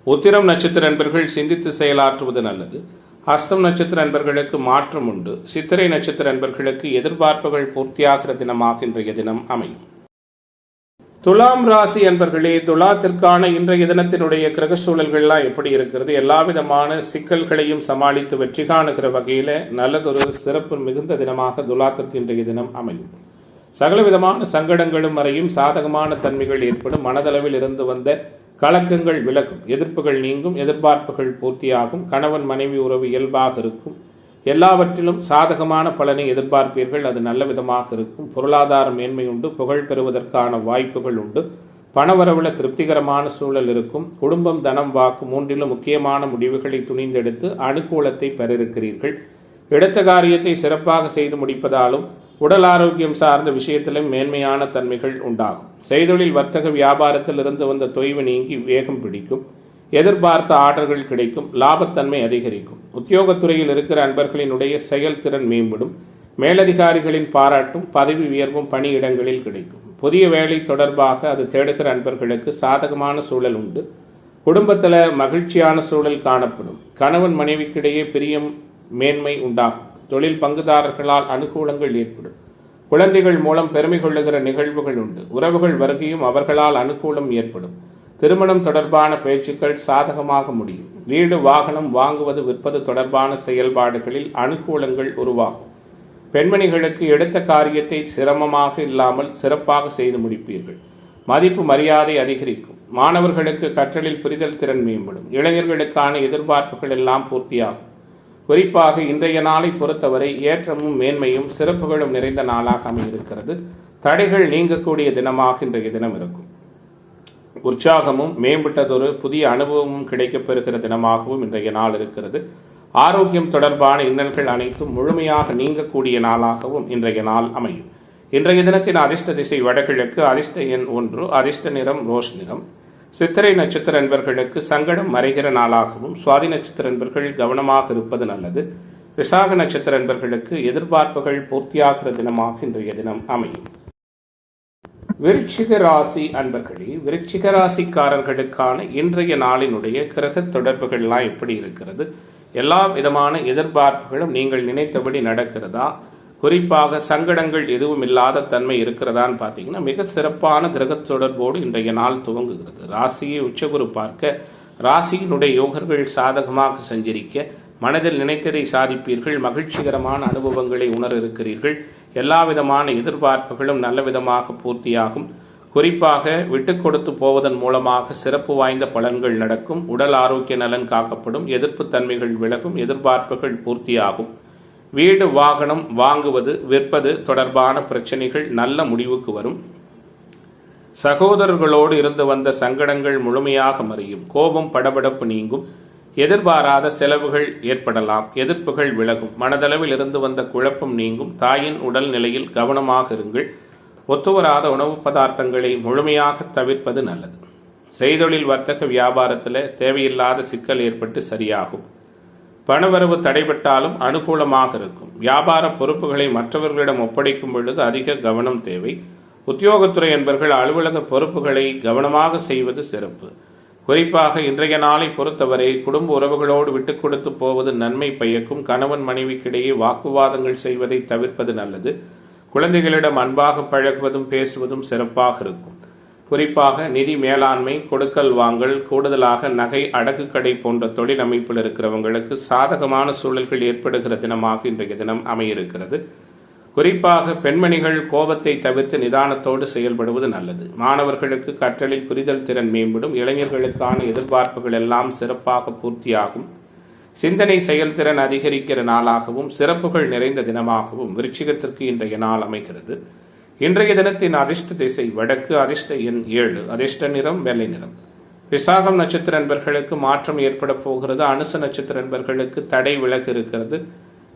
உத்திரம் நட்சத்திர அன்பர்கள் சிந்தித்து செயலாற்றுவது நல்லது. ஹஸ்தம் நட்சத்திர அன்பர்களுக்கு மாற்றம் உண்டு. சித்திரை நட்சத்திர அன்பர்களுக்கு எதிர்பார்ப்புகள் பூர்த்தியாகிற தினமாக இன்றைய தினம் அமையும். துலாம் ராசி அன்பர்களே, துலாத்திற்கான இன்றைய தினத்தினுடைய கிரக சூழல்கள்லாம் எப்படி இருக்கிறது? எல்லா விதமான சிக்கல்களையும் சமாளித்து வெற்றி காணுகிற வகையில் நல்லதொரு சிறப்பு மிகுந்த தினமாக துலாத்திற்கு இன்றைய தினம் அமையும். சகல விதமான சங்கடங்களும் மறையும். சாதகமான தன்மைகள் ஏற்படும். மனதளவில் இருந்து வந்த கலக்கங்கள் விலகும். எதிர்ப்புகள் நீங்கும். எதிர்பார்ப்புகள் பூர்த்தியாகும். கணவன் மனைவி உறவு இயல்பாக இருக்கும். எல்லாவற்றிலும் சாதகமான பலனை எதிர்பார்ப்பீர்கள். அது நல்ல விதமாக இருக்கும். பொருளாதார மேன்மை உண்டு. புகழ் பெறுவதற்கான வாய்ப்புகள் உண்டு. பணவரவுல திருப்திகரமான சூழல் இருக்கும். குடும்பம், தனம், வாக்கு மூன்றிலும் முக்கியமான முடிவுகளை துணிந்தெடுத்து அனுகூலத்தை பெற இருக்கிறீர்கள். எடுத்த காரியத்தை சிறப்பாக செய்து முடிப்பதாலும் உடல் ஆரோக்கியம் சார்ந்த விஷயத்திலும் மேன்மையான தன்மைகள் உண்டாகும். செய்தொழில், வர்த்தக, வியாபாரத்தில் இருந்து வந்த தொய்வு நீங்கி வேகம் பிடிக்கும். எதிர்பார்த்த ஆர்டர்கள் கிடைக்கும். லாபத்தன்மை அதிகரிக்கும். உத்தியோகத்துறையில் இருக்கிற அன்பர்களினுடைய செயல்திறன் மேம்படும். மேலதிகாரிகளின் பாராட்டும் பதவி உயர்வும் பணியிடங்களில் கிடைக்கும். புதிய வேலை தொடர்பாக அது தேடுகிற அன்பர்களுக்கு சாதகமான சூழல் உண்டு. குடும்பத்தில் மகிழ்ச்சியான சூழல் காணப்படும். கணவன் மனைவிக்கிடையே பிரியம் மேன்மை உண்டாகும். தொழில் பங்குதாரர்களால் அனுகூலங்கள் ஏற்படும். குழந்தைகள் மூலம் பெருமை கொள்ளுகிற நிகழ்வுகள் உண்டு. உறவுகள் வருகையும் அவர்களால் அனுகூலம் ஏற்படும். திருமணம் தொடர்பான பேச்சுக்கள் சாதகமாக முடியும். வீடு, வாகனம் வாங்குவது விற்பது தொடர்பான செயல்பாடுகளில் அனுகூலங்கள் உருவாகும். பெண்மணிகளுக்கு எடுத்த காரியத்தை சிரமமாக இல்லாமல் சிறப்பாக செய்து முடிப்பீர்கள். மதிப்பு மரியாதை அதிகரிக்கும். மாணவர்களுக்கு கற்றலில் புரிதல் திறன் மேம்படும். இளைஞர்களுக்கான எதிர்பார்ப்புகள் எல்லாம் பூர்த்தியாகும். குறிப்பாக இன்றைய நாளை பொறுத்தவரை ஏற்றமும் மேன்மையும் சிறப்புகளும் நிறைந்த நாளாக அமைந்திருக்கிறது. தடைகள் நீங்கக்கூடிய தினமாக இன்றைய தினம் இருக்கும். உற்சாகமும் மேம்பட்டதொரு புதிய அனுபவமும் கிடைக்கப்பெறுகிற தினமாகவும் இன்றைய நாள் இருக்கிறது. ஆரோக்கியம் தொடர்பான இன்னல்கள் அனைத்தும் முழுமையாக நீங்கக்கூடிய நாளாகவும் இன்றைய நாள் அமையும். இன்றைய தினத்தின் அதிர்ஷ்ட திசை வடகிழக்கு, அதிர்ஷ்ட எண் 1, அதிர்ஷ்ட நிறம் ரோஸ் நிறம். சித்திரை நட்சத்திர அன்பர்களுக்கு சங்கடம் மறைகிற நாளாகவும், சுவாதி நட்சத்திர அன்பர்கள் கவனமாக இருப்பது நல்லது. விசாக நட்சத்திர அன்பர்களுக்கு எதிர்பார்ப்புகள் பூர்த்தியாகிற தினமாக இன்றைய தினம் அமையும். விருச்சிக ராசி அன்பர்களே, விருச்சிக ராசிக்காரர்களுக்கான இன்றைய நாளினுடைய கிரக தொடர்புகள்லாம் எப்படி இருக்கிறது? எல்லா விதமான எதிர்பார்ப்புகளும் நீங்கள் நினைத்தபடி நடக்கிறதா? குறிப்பாக சங்கடங்கள் எதுவும் இல்லாத தன்மை இருக்கிறதான்னு பார்த்தீங்கன்னா மிக சிறப்பான கிரக தொடர்போடு இன்றைய நாள் துவங்குகிறது. ராசியை உச்சகுரு பார்க்க, ராசியினுடைய யோகர்கள் சாதகமாக சஞ்சரிக்க, மனதில் நினைத்ததை சாதிப்பீர்கள். மகிழ்ச்சிகரமான அனுபவங்களை உணர இருக்கிறீர்கள். எல்லா விதமான எதிர்பார்ப்புகளும் நல்ல விதமாக பூர்த்தியாகும். குறிப்பாக விட்டு கொடுத்து போவதன் மூலமாக சிறப்பு வாய்ந்த பலன்கள் நடக்கும். உடல் ஆரோக்கிய நலன் காக்கப்படும். எதிர்ப்பு தன்மைகள் விலகும். எதிர்பார்ப்புகள் பூர்த்தியாகும். வீடு வாகனம் வாங்குவது விற்பது தொடர்பான பிரச்சனைகள் நல்ல முடிவுக்கு வரும். சகோதரர்களோடு இருந்து வந்த சங்கடங்கள் முழுமையாக மறையும். கோபம் படபடப்பு நீங்கும். எதிர்பாராத செலவுகள் ஏற்படலாம். எதிர்ப்புகள் விலகும். மனதளவில் இருந்து வந்த குழப்பம் நீங்கும். தாயின் உடல் நிலையில் கவனமாக இருங்கள். ஒத்துவராத உணவு பதார்த்தங்களை முழுமையாக தவிர்ப்பது நல்லது. செய்தொழில் வர்த்தக வியாபாரத்தில் தேவையில்லாத சிக்கல் ஏற்பட்டு சரியாகும். பணவரவு தடைபட்டாலும் அனுகூலமாக இருக்கும். வியாபார பொறுப்புகளை மற்றவர்களிடம் ஒப்படைக்கும் பொழுது அதிக கவனம் தேவை. உத்தியோகத்துறை என்பவர்கள் அலுவலக பொறுப்புகளை கவனமாக செய்வது சிறப்பு. குறிப்பாக இன்றைய நாளை பொறுத்தவரை குடும்ப உறவுகளோடு விட்டு கொடுத்து போவது நன்மை பயக்கும். கணவன் மனைவிக்கிடையே வாக்குவாதங்கள் செய்வதை தவிர்ப்பது நல்லது. குழந்தைகளிடம் அன்பாக பழகுவதும் பேசுவதும் சிறப்பாக இருக்கும். குறிப்பாக நிதி மேலாண்மை, கொடுக்கல் வாங்கல், கூடுதலாக நகை அடகு கடை போன்ற தொழில் அமைப்பில் இருக்கிறவங்களுக்கு சாதகமான சூழல்கள் ஏற்படுகிற தினமாக இன்றைய தினம் அமையிருக்கிறது. குறிப்பாக பெண்மணிகள் கோபத்தை தவிர்த்து நிதானத்தோடு செயல்படுவது நல்லது. மாணவர்களுக்கு கற்றலில் புரிதல் திறன் மேம்படும். இளைஞர்களுக்கான எதிர்பார்ப்புகள் எல்லாம் சிறப்பாக பூர்த்தியாகும். சிந்தனை செயல்திறன் அதிகரிக்கிற நாளாகவும் சிறப்புகள் நிறைந்த தினமாகவும் விருச்சிகத்திற்கு இன்றைய நாள் அமைகிறது. இன்றைய தினத்தின் அதிர்ஷ்ட திசை வடக்கு, அதிர்ஷ்ட எண் 7, அதிர்ஷ்ட நிறம் வெள்ளை நிறம். விசாகம் நட்சத்திர அன்பர்களுக்கு மாற்றம் ஏற்பட போகிறது. அனுச நட்சத்திர அன்பர்களுக்கு தடை விலகு இருக்கிறது.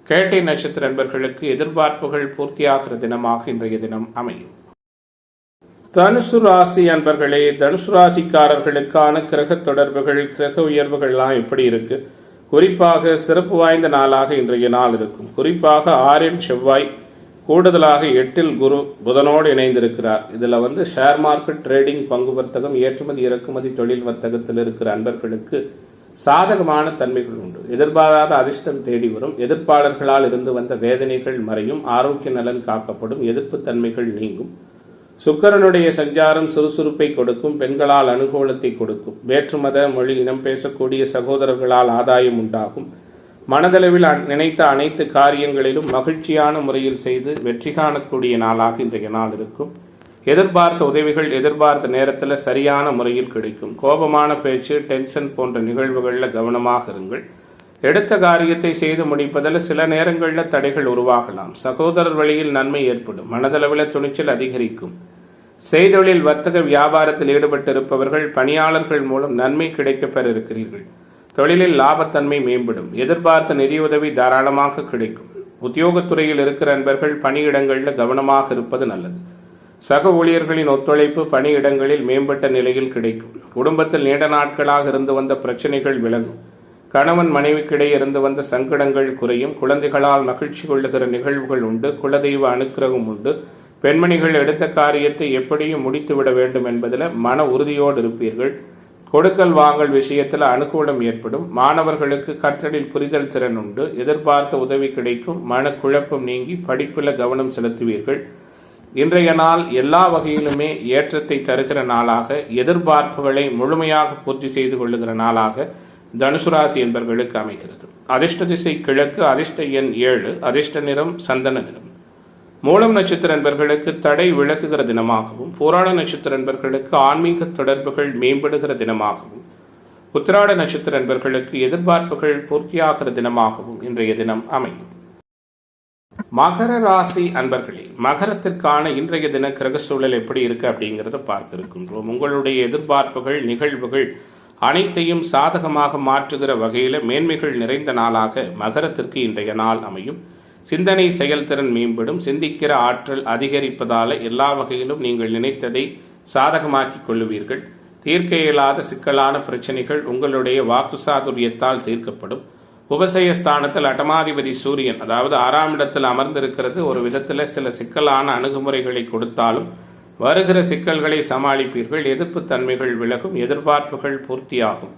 கேட்டை நட்சத்திர அன்பர்களுக்கு எதிர்பார்ப்புகள் பூர்த்தியாகிற தினமாக இன்றைய தினம் அமையும். தனுசு ராசி அன்பர்களே, தனுசு ராசிக்காரர்களுக்கான கிரக தொடர்புகள், கிரக உயர்வுகள்லாம் எப்படி இருக்கு? குறிப்பாக சிறப்பு வாய்ந்த நாளாக இன்றைய நாள் இருக்கும். குறிப்பாக 6 செவ்வாய், கூடுதலாக 8 குரு புதனோடு இணைந்திருக்கிறார். இதில் ஷேர் மார்க்கெட், ட்ரேடிங், பங்கு வர்த்தகம், ஏற்றுமதி இறக்குமதி தொழில் வர்த்தகத்தில் இருக்கிற அன்பர்களுக்கு சாதகமான தன்மைகள் உண்டு. எதிர்பாராத அதிர்ஷ்டம் தேடி வரும். எதிர்ப்பாளர்களால் இருந்து வந்த வேதனைகள் மறையும். ஆரோக்கிய நலன் காக்கப்படும். எதிர்ப்பு தன்மைகள் நீங்கும். சுக்கிரனுடைய சஞ்சாரம் சுறுசுறுப்பை கொடுக்கும். பெண்களால் அனுகூலத்தை கொடுக்கும். வேற்றுமத மொழி இனம் பேசக்கூடிய சகோதரர்களால் ஆதாயம் உண்டாகும். மனதளவில் நினைத்த அனைத்து காரியங்களிலும் மகிழ்ச்சியான முறையில் செய்து வெற்றி காணக்கூடிய நாளாக இன்றைய நாள் இருக்கும். எதிர்பார்த்த உதவிகள் எதிர்பார்த்த நேரத்தில் சரியான முறையில் கிடைக்கும். கோபமான பேச்சு, டென்ஷன் போன்ற நிகழ்வுகளில் கவனமாக இருங்கள். எடுத்த காரியத்தை செய்து முடிப்பதில் சில நேரங்களில் தடைகள் உருவாகலாம். சகோதரர் வழியில் நன்மை ஏற்படும். மனதளவில் துணிச்சல் அதிகரிக்கும். செய்தொழில் வர்த்தக வியாபாரத்தில் ஈடுபட்டிருப்பவர்கள் பணியாளர்கள் மூலம் நன்மை கிடைக்கப்பெற இருக்கிறீர்கள். தொழிலில் லாபத்தன்மை மேம்படும். எதிர்பார்த்த நிதியுதவி தாராளமாக கிடைக்கும். உத்தியோகத்துறையில் இருக்கிற அன்பர்கள் பணியிடங்களில் கவனமாக இருப்பது நல்லது. சக ஊழியர்களின் ஒத்துழைப்பு பணியிடங்களில் மேம்பட்ட நிலையில் கிடைக்கும். குடும்பத்தில் நீண்ட நாட்களாக இருந்து வந்த பிரச்சனைகள் விலகும். கணவன் மனைவிக்கிடையே இருந்து வந்த சங்கடங்கள் குறையும். குழந்தைகளால் மகிழ்ச்சி கொள்ளுகிற நிகழ்வுகள் உண்டு. குலதெய்வ அனுக்கிரகம் உண்டு. பெண்மணிகள் எடுத்த காரியத்தை எப்படியும் முடித்துவிட வேண்டும் என்பதில் மன உறுதியோடு இருப்பீர்கள். கொடுக்கல் வாங்கல் விஷயத்தில் அனுகூலம் ஏற்படும். மாணவர்களுக்கு கற்றலில் புரிதல் திறன் உண்டு. எதிர்பார்த்த உதவி கிடைக்கும். மன குழப்பம் நீங்கி படிப்பில் கவனம் செலுத்துவீர்கள். இன்றைய நாள் எல்லா வகையிலுமே ஏற்றத்தை தருகிற நாளாக, எதிர்பார்ப்புகளை முழுமையாக பூர்த்தி செய்து கொள்ளுகிற நாளாக தனுசு ராசி என்பவர்களுக்கு அமைகிறது. அதிர்ஷ்ட திசை கிழக்கு, அதிர்ஷ்ட எண் 7, அதிர்ஷ்ட நிறம் சந்தன நிறம். மூலம் நட்சத்திர அன்பர்களுக்கு தடை விலகுகிற தினமாகவும், பூராட நட்சத்திர அன்பர்களுக்கு ஆன்மீக தொடர்புகள் மேம்படுகிற தினமாகவும், உத்திராட நட்சத்திர அன்பர்களுக்கு எதிர்பார்ப்புகள் பூர்த்தியாகிற தினமாகவும் இன்றைய தினம் அமையும். மகர ராசி அன்பர்களே, மகரத்திற்கான இன்றைய தின கிரக சூழல் எப்படி இருக்கு அப்படிங்கிறத பார்க்க இருக்கின்றோம். உங்களுடைய எதிர்பார்ப்புகள், நிகழ்வுகள் அனைத்தையும் சாதகமாக மாற்றுகிற வகையில் மேன்மைகள் நிறைந்த நாளாக மகரத்திற்கு இன்றைய நாள் அமையும். சிந்தனை செயல்திறன் மேம்படும். சிந்திக்கிற ஆற்றல் அதிகரிப்பதால எல்லா வகையிலும் நீங்கள் நினைத்ததை சாதகமாக்கிக் கொள்ளுவீர்கள். தீர்க்க இயலாத சிக்கலான பிரச்சனைகள் உங்களுடைய வாக்கு சாதுரியத்தால் தீர்க்கப்படும். உபசயஸ்தானத்தில் அட்டமாதிபதி சூரியன், அதாவது 6ஆம் இடத்தில் அமர்ந்திருக்கிறது. ஒரு விதத்தில் சில சிக்கலான அணுகுமுறைகளை கொடுத்தாலும் வருகிற சிக்கல்களை சமாளிப்பீர்கள். எதிர்ப்பு தன்மைகள் விலகும். எதிர்பார்ப்புகள் பூர்த்தியாகும்.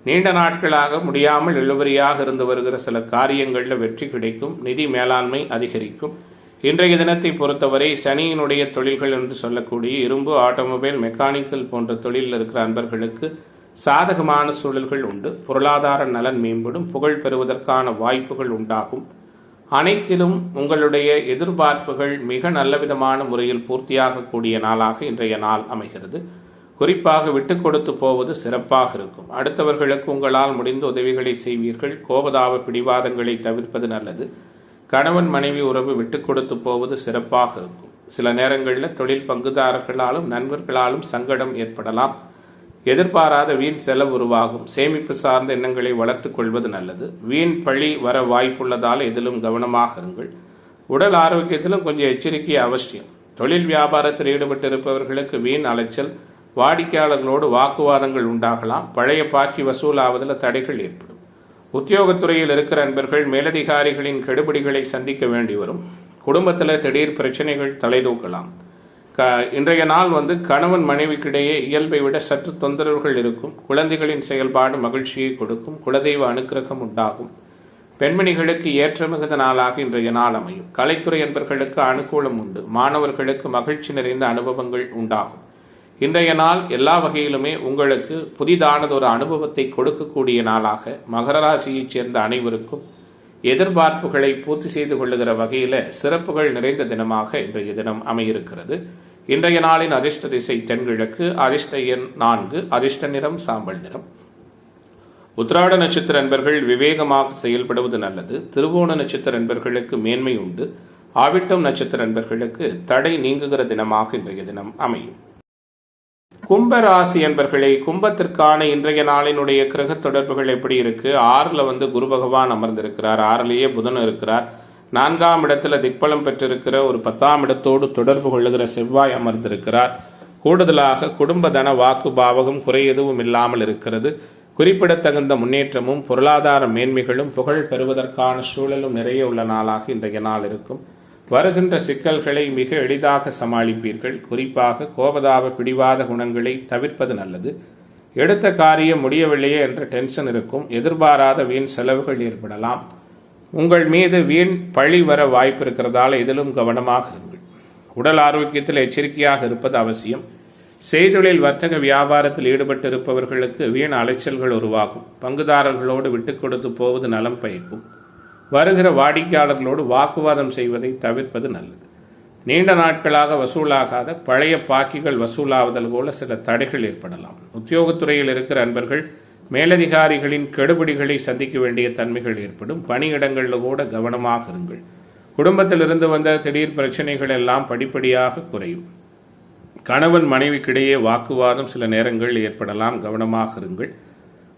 நீண்ட நாட்களாக முடியாமல் இழுபறியாக இருந்து வருகிற சில காரியங்களில் வெற்றி கிடைக்கும். நிதி மேலாண்மை அதிகரிக்கும். இன்றைய தினத்தை பொறுத்தவரை சனியினுடைய தொழில்கள் என்று சொல்லக்கூடிய இரும்பு, ஆட்டோமொபைல், மெக்கானிக்கல் போன்ற தொழிலில் இருக்கிற அன்பர்களுக்கு சாதகமான சூழல்கள் உண்டு. பொருளாதார நலன் மேம்படும். புகழ் பெறுவதற்கான வாய்ப்புகள் உண்டாகும். அனைத்திலும் உங்களுடைய எதிர்பார்ப்புகள் மிக நல்லவிதமான முறையில் பூர்த்தியாகக்கூடிய நாளாக இன்றைய நாள் அமைகிறது. குறிப்பாக விட்டு கொடுத்து போவது சிறப்பாக இருக்கும். அடுத்தவர்களுக்கு உங்களால் முடிந்த உதவிகளை செய்வீர்கள். கோபதாப பிடிவாதங்களை தவிர்ப்பது நல்லது. கணவன் மனைவி உறவு விட்டு கொடுத்து போவது சிறப்பாக இருக்கும். சில நேரங்களில் தொழில் பங்குதாரர்களாலும் நண்பர்களாலும் சங்கடம் ஏற்படலாம். எதிர்பாராத வீண் செலவு உருவாகும். சேமிப்பு சார்ந்த எண்ணங்களை வளர்த்துக் கொள்வது நல்லது. வீண் பழி வர வாய்ப்புள்ளதால் எதிலும் கவனமாக இருங்கள். உடல் ஆரோக்கியத்திலும் கொஞ்சம் எச்சரிக்கை அவசியம். தொழில் வியாபாரத்தில் ஈடுபட்டிருப்பவர்களுக்கு வீண் அலைச்சல், வாடிக்கையாளர்களோடு வாக்குவாதங்கள் உண்டாகலாம். பழைய பாக்கி வசூலாவதில் தடைகள் ஏற்படும். உத்தியோகத்துறையில் இருக்கிற நண்பர்கள் மேலதிகாரிகளின் கெடுபிடிகளை சந்திக்க வேண்டி வரும். குடும்பத்தில் திடீர் பிரச்சனைகள் தலைதூக்கலாம். இன்றைய நாள் கணவன் மனைவிக்கிடையே இயல்பை விட சற்று தொந்தரவுகள் இருக்கும். குழந்தைகளின் செயல்பாடு மகிழ்ச்சியை கொடுக்கும். குலதெய்வ அனுக்கிரகம் உண்டாகும். பெண்மணிகளுக்கு ஏற்ற மிகுந்த நாளாக இன்றைய நாள் அமையும். கலைத்துறை நண்பர்களுக்கு அனுகூலம் உண்டு. மாணவர்களுக்கு மகிழ்ச்சி நிறைந்த அனுபவங்கள் உண்டாகும். இன்றைய நாள் எல்லா வகையிலுமே உங்களுக்கு புதிதானதொரு அனுபவத்தை கொடுக்கக்கூடிய நாளாக மகர ராசியைச் சேர்ந்த அனைவருக்கும் எதிர்பார்ப்புகளை பூர்த்தி செய்து கொள்ளுகிற வகையில் சிறப்புகள் நிறைந்த தினமாக இன்றைய தினம் அமையிருக்கிறது. இன்றைய நாளின் அதிர்ஷ்ட திசை தென்கிழக்கு. அதிர்ஷ்ட எண் 4. அதிர்ஷ்ட நிறம் சாம்பல் நிறம். உத்திராட நட்சத்திர நண்பர்கள் விவேகமாக செயல்படுவது நல்லது. திருவோண நட்சத்திர நண்பர்களுக்கு மேன்மை உண்டு. ஆவிட்டம் நட்சத்திர நண்பர்களுக்கு தடை நீங்குகிற தினமாக இன்றைய தினம் அமையும். கும்பராசி என்பர்களே, கும்பத்திற்கான இன்றைய நாளினுடைய கிரக தொடர்புகள் எப்படி இருக்கு? 6ல் குரு பகவான் அமர்ந்திருக்கிறார். 6லேயே புதன் இருக்கிறார். 4ஆம் இடத்துல திக்பலம் பெற்றிருக்கிற ஒரு 10ஆம் இடத்தோடு தொடர்பு கொள்ளுகிற செவ்வாய் அமர்ந்திருக்கிறார். கூடுதலாக குடும்ப தன வாக்கு பாவகம் குறை எதுவும் இல்லாமல் இருக்கிறது. குறிப்பிடத்தகுந்த முன்னேற்றமும் பொருளாதார மேன்மைகளும் புகழ் பெறுவதற்கான சூழலும் நிறைய உள்ள நாளாக இன்றைய நாள் இருக்கும். வருகின்ற சிக்கல்களை மிக எளிதாக சமாளிப்பீர்கள். குறிப்பாக கோபதாப பிடிவாத குணங்களை தவிர்ப்பது நல்லது. எடுத்த காரியம் முடியவில்லையே என்ற டென்ஷன் இருக்கும். எதிர்பாராத வீண் செலவுகள் ஏற்படலாம். உங்கள் மீது வீண் பழி வர வாய்ப்பு இருக்கிறதால இதிலும் கவனமாக இருங்கள். உடல் ஆரோக்கியத்தில் எச்சரிக்கையாக இருப்பது அவசியம். செய்தொழில் வர்த்தக வியாபாரத்தில் ஈடுபட்டு இருப்பவர்களுக்கு வீண் அலைச்சல்கள் உருவாகும். பங்குதாரர்களோடு விட்டு கொடுத்து போவது நலம் பயக்கும். வருகிற வாடிக்கையாளர்களோடு வாக்குவாதம் செய்வதை தவிர்ப்பது நல்லது. நீண்ட நாட்களாக வசூலாகாத பழைய பாக்கிகள் வசூலாவதல் போல சில தடைகள் ஏற்படலாம். உத்தியோகத்துறையில் இருக்கிற அன்பர்கள் மேலதிகாரிகளின் கெடுபிடிகளை சந்திக்க வேண்டிய தன்மைகள் ஏற்படும். பணியிடங்களில் கூட கவனமாக இருங்கள். குடும்பத்திலிருந்து வந்த திடீர் பிரச்சனைகள் எல்லாம் படிப்படியாக குறையும். கணவன் மனைவிக்கிடையே வாக்குவாதம் சில நேரங்கள் ஏற்படலாம். கவனமாக இருங்கள்.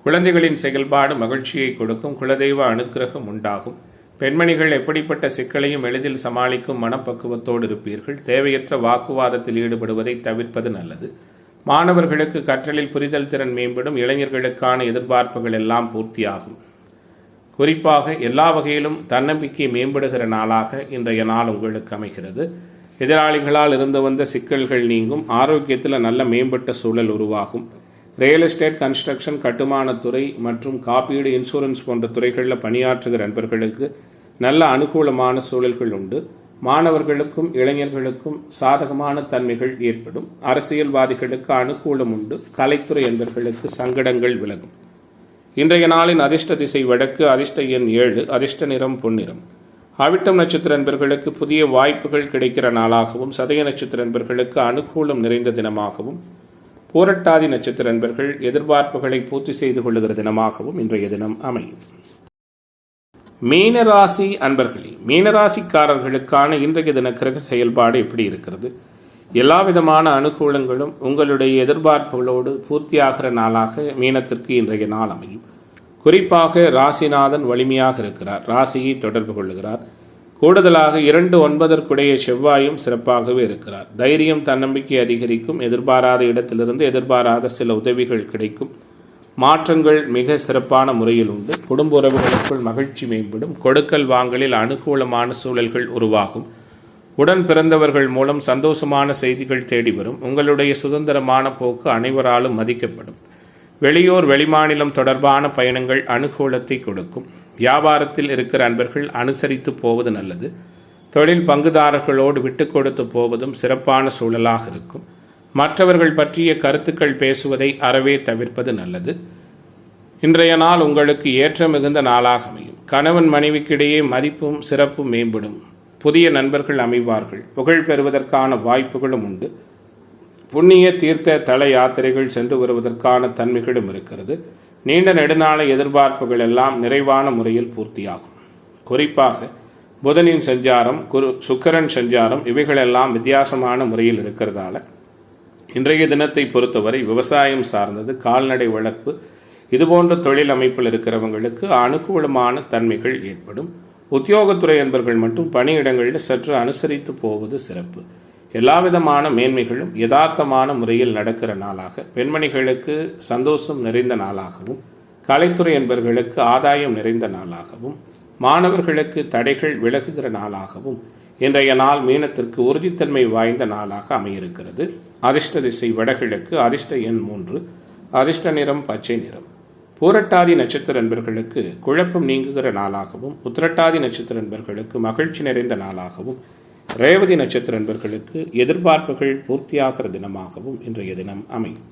குழந்தைகளின் செயல்பாடு மகிழ்ச்சியை கொடுக்கும். குலதெய்வ அனுக்கிரகம் உண்டாகும். பெண்மணிகள் எப்படிப்பட்ட சிக்கலையும் எளிதில் சமாளிக்கும் மனப்பக்குவத்தோடு இருப்பீர்கள். தேவையற்ற வாக்குவாதத்தில் ஈடுபடுவதை தவிர்ப்பது நல்லது. மாணவர்களுக்கு கற்றலில் புரிதல் திறன் மேம்படும். இளைஞர்களுக்கான எதிர்பார்ப்புகள் எல்லாம் பூர்த்தியாகும். குறிப்பாக எல்லா வகையிலும் தன்னம்பிக்கை மேம்படுகிற நாளாக இன்றைய நாள் உங்களுக்கு அமைகிறது. எதிராளிகளால் இருந்து வந்த சிக்கல்கள் நீங்கும். ஆரோக்கியத்தில் நல்ல மேம்பட்ட சூழல் உருவாகும். ரியல் எஸ்டேட், கன்ஸ்ட்ரக்ஷன், கட்டுமானத்துறை மற்றும் காப்பீடு, இன்சூரன்ஸ் போன்ற துறைகளில் பணியாற்றுகிற நண்பர்களுக்கு நல்ல அனுகூலமான சூழல்கள் உண்டு. மாணவர்களுக்கும் இளைஞர்களுக்கும் சாதகமான தன்மைகள் ஏற்படும். அரசியல்வாதிகளுக்கு அனுகூலம் உண்டு. கலைத்துறை நண்பர்களுக்கு சங்கடங்கள் விலகும். இன்றைய நாளின் அதிர்ஷ்ட திசை வடக்கு. அதிர்ஷ்ட எண் 7. அதிர்ஷ்ட நிறம் பொன்னிறம். அவிட்டம் நட்சத்திர நண்பர்களுக்கு புதிய வாய்ப்புகள் கிடைக்கிற நாளாகவும், சதய நட்சத்திர நண்பர்களுக்கு அனுகூலம் நிறைந்த தினமாகவும், பூரட்டாதி நட்சத்திர நண்பர்கள் எதிர்பார்ப்புகளை பூர்த்தி செய்து கொள்ளுகிற தினமாகவும் இன்றைய தினம் அமையும். மீனராசி அன்பர்களே, மீனராசிக்காரர்களுக்கான இன்றைய தின கிரக செயல்பாடு எப்படி இருக்கிறது? எல்லா விதமான அனுகூலங்களும் உங்களுடைய எதிர்பார்ப்புகளோடு பூர்த்தியாகிற நாளாக மீனத்திற்கு இன்றைய நாள் அமையும். குறிப்பாக ராசிநாதன் வலிமையாக இருக்கிறார், ராசியை தொடர்பு கொள்ளுகிறார். கூடுதலாக 2-9 செவ்வாயும் சிறப்பாகவே இருக்கிறார். தைரியம், தன்னம்பிக்கை அதிகரிக்கும். எதிர்பாராத இடத்திலிருந்து எதிர்பாராத சில உதவிகள் கிடைக்கும். மாற்றங்கள் மிக சிறப்பான முறையில் உண்டு. குடும்ப உறவுகளுக்குள் மகிழ்ச்சி மேம்படும். கொடுக்கல் வாங்கலில் அனுகூலமான சூழல்கள் உருவாகும். உடன் பிறந்தவர்கள் மூலம் சந்தோஷமான செய்திகள் தேடி வரும். உங்களுடைய சுதந்திரமான போக்கு அனைவராலும் மதிக்கப்படும். வெளியூர் வெளிமாநிலம் தொடர்பான பயணங்கள் அனுகூலத்தை கொடுக்கும். வியாபாரத்தில் இருக்கிற அன்பர்கள் அனுசரித்து போவது நல்லது. தொழில் பங்குதாரர்களோடு விட்டு கொடுத்து போவதும் சிறப்பான சூழலாக இருக்கும். மற்றவர்கள் பற்றிய கருத்துக்கள் பேசுவதை அறவே தவிர்ப்பது நல்லது. இன்றைய நாள் உங்களுக்கு ஏற்ற மிகுந்த நாளாக அமையும். கணவன் மனைவிக்கிடையே மதிப்பும் சிறப்பும் மேம்படும். புதிய நண்பர்கள் அமைவார்கள். புகழ் பெறுவதற்கான வாய்ப்புகளும் உண்டு. புண்ணிய தீர்த்த தல யாத்திரைகள் சென்று வருவதற்கான தன்மைகளும் இருக்கிறது. நீண்ட நெடுநாள எதிர்பார்ப்புகள் எல்லாம் நிறைவான முறையில் பூர்த்தியாகும். குறிப்பாக புதனின் சஞ்சாரம், சுக்கிரன் சஞ்சாரம் இவைகளெல்லாம் வித்தியாசமான முறையில் இருக்கிறதால இன்றைய தினத்தை பொறுத்தவரை விவசாயம் சார்ந்தது, கால்நடை வளர்ப்பு, இதுபோன்ற தொழில் அமைப்பில் இருக்கிறவங்களுக்கு அனுகூலமான தன்மைகள் ஏற்படும். உத்தியோகத்துறை என்பர்கள் மட்டும் பணியிடங்களில் சற்று அனுசரித்து போவது சிறப்பு. எல்லாவிதமான மேன்மைகளும் யதார்த்தமான முறையில் நடக்கிற நாளாக, பெண்மணிகளுக்கு சந்தோஷம் நிறைந்த நாளாகவும், கலைத்துறை என்பவர்களுக்கு ஆதாயம் நிறைந்த நாளாகவும், மாணவர்களுக்கு தடைகள் விலகுகிற நாளாகவும் இன்றைய நாள் மீனத்திற்கு உறுதித்தன்மை வாய்ந்த நாளாக அமையிருக்கிறது. அதிர்ஷ்ட திசை வடகிழக்கு, அதிர்ஷ்ட எண் 3, அதிர்ஷ்ட நிறம் பச்சை நிறம். பூரட்டாதி நட்சத்திர நண்பர்களுக்கு குழப்பம் நீங்குகிற நாளாகவும், உத்திரட்டாதி நட்சத்திர நண்பர்களுக்கு மகிழ்ச்சி நிறைந்த நாளாகவும், ரேவதி நட்சத்திர நண்பர்களுக்கு எதிர்பார்ப்புகள் பூர்த்தியாகிற தினமாகவும் இன்றைய தினம் அமையும்.